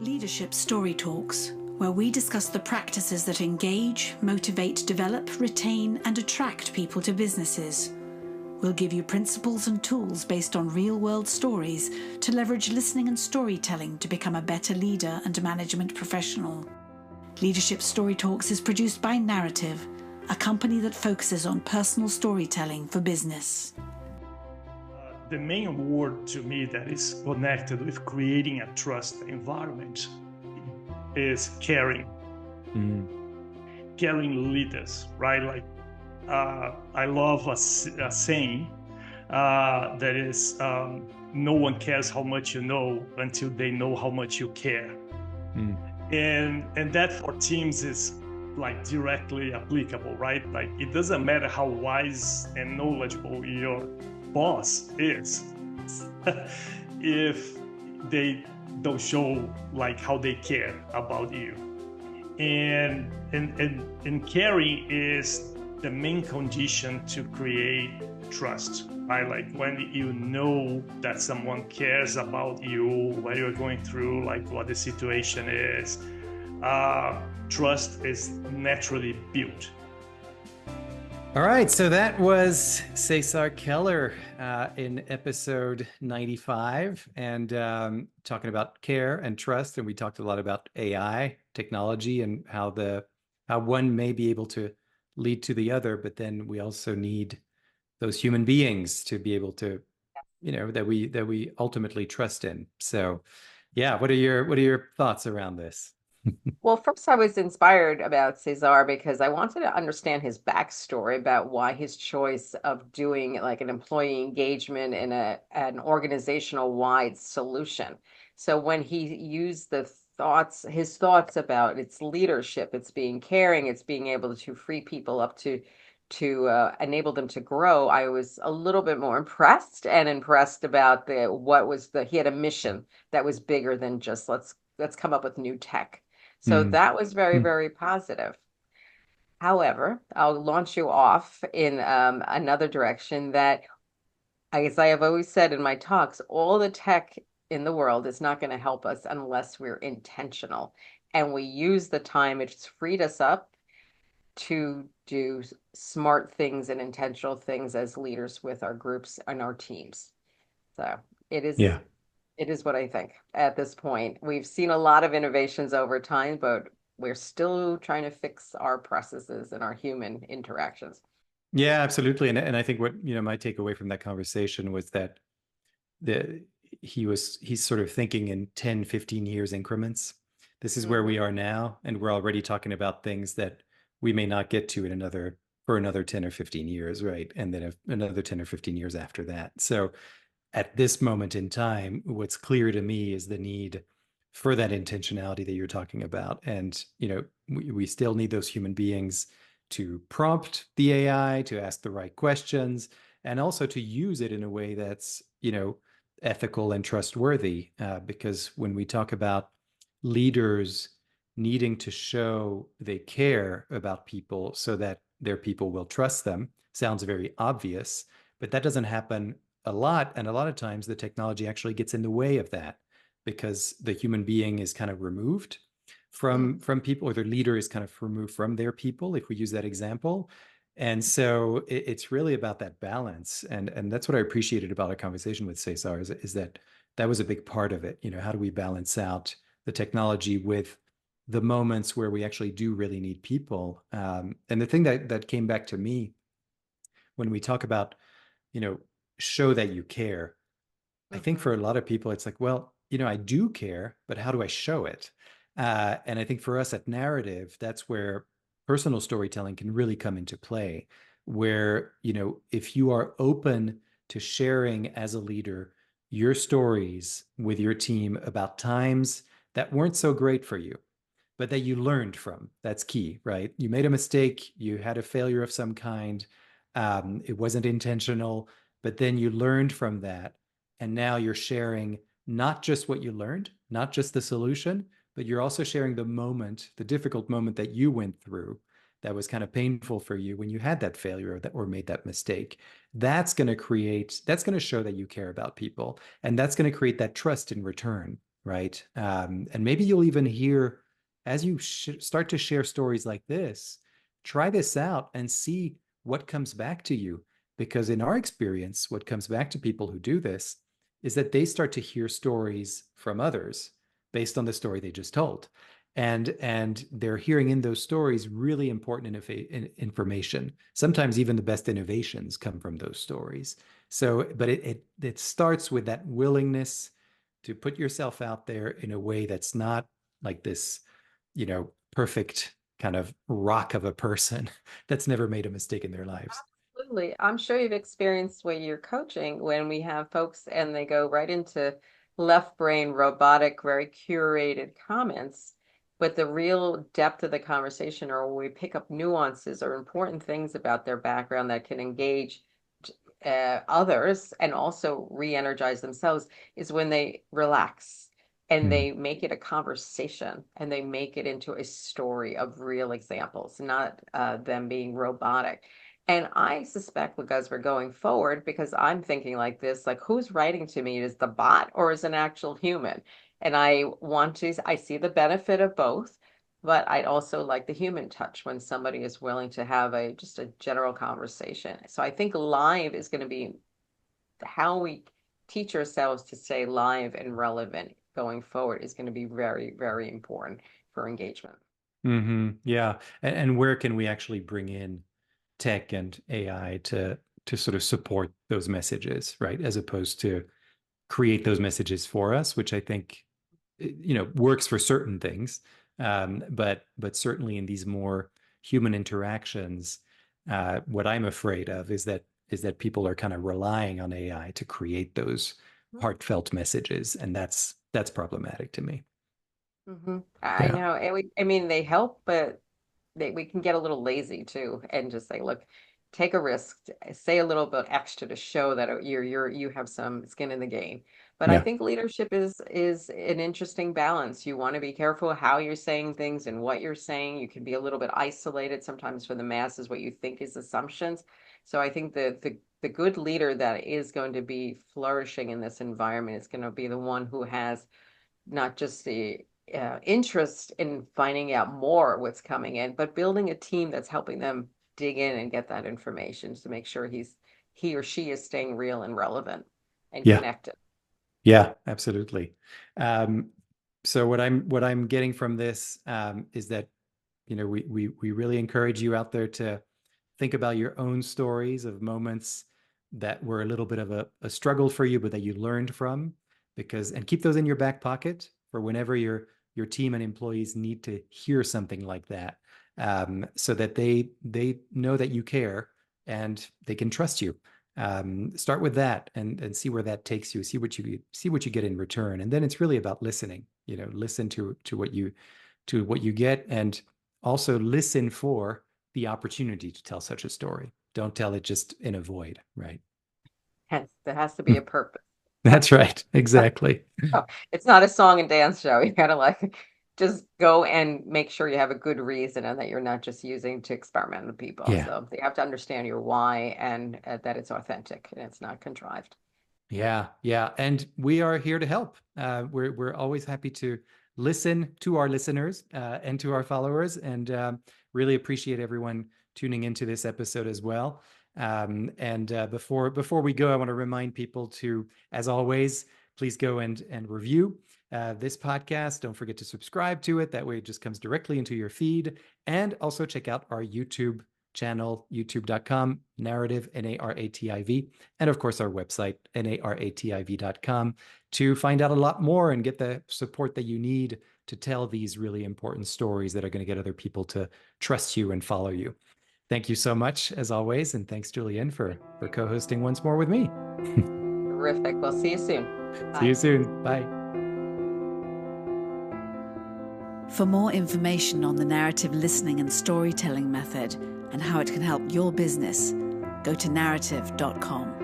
Leadership Story Talks, where we discuss the practices that engage, motivate, develop, retain, and attract people to businesses. We'll give you principles and tools based on real-world stories to leverage listening and storytelling to become a better leader and management professional. Leadership Story Talks is produced by Narativ, a company that focuses on personal storytelling for business. The main word to me that is connected with creating a trust environment is caring. Caring leaders, right? Like, I love a saying that is, no one cares how much you know until they know how much you care. And that for teams is like directly applicable, right? Like, it doesn't matter how wise and knowledgeable your boss is if they don't show like how they care about you. And caring is the main condition to create trust, right? Like, when you know that someone cares about you, what you're going through, like what the situation is, trust is naturally built. All right, so that was Cesar Keller in episode 95, and talking about care and trust, and we talked a lot about AI technology and how one may be able to lead to the other, but then we also need those human beings to be able to, that we ultimately trust in. So, yeah, what are your thoughts around this? Well, first I was inspired about Cesar because I wanted to understand his backstory about why his choice of doing like an employee engagement in an organizational wide solution. So when he used his thoughts about its leadership, it's being caring, it's being able to free people up to enable them to grow, I was a little bit more impressed about he had a mission that was bigger than just let's come up with new tech. So that was very, very positive. However, I'll launch you off in another direction that, as I have always said in my talks, all the tech in the world is not going to help us unless we're intentional. And we use the time it's freed us up to do smart things and intentional things as leaders with our groups and our teams. So it is. Yeah. It is what I think at this point. We've seen a lot of innovations over time, but we're still trying to fix our processes and our human interactions. Yeah, absolutely. And I think what, my takeaway from that conversation was that he's sort of thinking in 10, 15 years increments. This is where we are now, and we're already talking about things that we may not get to for another 10 or 15 years, right? And then another 10 or 15 years after that. So at this moment in time, what's clear to me is the need for that intentionality that you're talking about. And, we still need those human beings to prompt the AI, to ask the right questions, and also to use it in a way that's, ethical and trustworthy. Because when we talk about leaders needing to show they care about people so that their people will trust them, sounds very obvious, but that doesn't happen a lot. And a lot of times the technology actually gets in the way of that because the human being is kind of removed from people, or the leader is kind of removed from their people, if we use that example. And so it's really about that balance. And that's what I appreciated about our conversation with Cesar is that was a big part of it. How do we balance out the technology with the moments where we actually do really need people? And the thing that came back to me when we talk about, show that you care. I think for a lot of people, it's like, well, I do care, but how do I show it? And I think for us at Narativ, that's where personal storytelling can really come into play, where, if you are open to sharing as a leader your stories with your team about times that weren't so great for you, but that you learned from, that's key, right? You made a mistake, you had a failure of some kind, it wasn't intentional, but then you learned from that. And now you're sharing not just what you learned, not just the solution, but you're also sharing the difficult moment that you went through that was kind of painful for you when you had that failure or made that mistake. That's going to show that you care about people. And that's going to create that trust in return. right? And maybe you'll even hear, as you start to share stories like this, try this out and see what comes back to you. Because in our experience, what comes back to people who do this is that they start to hear stories from others based on the story they just told. And they're hearing in those stories really important information. Sometimes even the best innovations come from those stories. So, but it starts with that willingness to put yourself out there in a way that's not like this, perfect kind of rock of a person that's never made a mistake in their lives. Absolutely. I'm sure you've experienced when you're coaching, when we have folks and they go right into left brain, robotic, very curated comments. But the real depth of the conversation, or when we pick up nuances or important things about their background that can engage others and also re-energize themselves, is when they relax and Mm. they make it a conversation and they make it into a story of real examples, not them being robotic. And I suspect because we're going forward, because I'm thinking like this, like who's writing to me? Is the bot or is an actual human? And I see the benefit of both, but I'd also like the human touch when somebody is willing to have just a general conversation. So I think live is going to be how we teach ourselves to stay live and relevant going forward is going to be very, very important for engagement. Yeah. And where can we actually bring in tech and AI to sort of support those messages, right? As opposed to create those messages for us, which I think works for certain things, but certainly in these more human interactions, what I'm afraid of is that people are kind of relying on AI to create those heartfelt messages, and that's problematic to me. I Yeah. know. I mean, they help, but we can get a little lazy too and just say, look, take a risk, say a little bit extra to show that you have some skin in the game. But I Yeah. think leadership is an interesting balance. You want to be careful how you're saying things and what you're saying. You can be a little bit isolated sometimes for the masses, what you think is assumptions. So I think the good leader that is going to be flourishing in this environment is going to be the one who has not just the interest in finding out more what's coming in, but building a team that's helping them dig in and get that information to make sure he or she is staying real and relevant and Yeah. connected. Yeah, absolutely. Um, so what I'm getting from this is that we really encourage you out there to think about your own stories of moments that were a little bit of a struggle for you, but that you learned from, and keep those in your back pocket for whenever your team and employees need to hear something like that, so that they know that you care and they can trust you. Start with that and see where that takes you. See what you get in return, and then it's really about listening. Listen to what you get, and also listen for the opportunity to tell such a story. Don't tell it just in a void, right? Hence, there has to be a purpose. That's right. Exactly. Oh, it's not a song and dance show. You gotta like just go and make sure you have a good reason and that you're not just using to experiment with people. Yeah. So they have to understand your why and that it's authentic and it's not contrived. Yeah. Yeah. And we are here to help. We're always happy to listen to our listeners and to our followers, and really appreciate everyone tuning into this episode as well. And before we go, I want to remind people to, as always, please go and review this podcast. Don't forget to subscribe to it. That way it just comes directly into your feed. And also check out our YouTube channel, youtube.com, Narativ, Narativ, and of course our website, narativ.com, to find out a lot more and get the support that you need to tell these really important stories that are going to get other people to trust you and follow you. Thank you so much, as always, and thanks, Julienne, for co-hosting once more with me. Terrific. We'll see you soon. Bye. See you soon. Bye. For more information on the narrative listening and storytelling method and how it can help your business, go to narativ.com.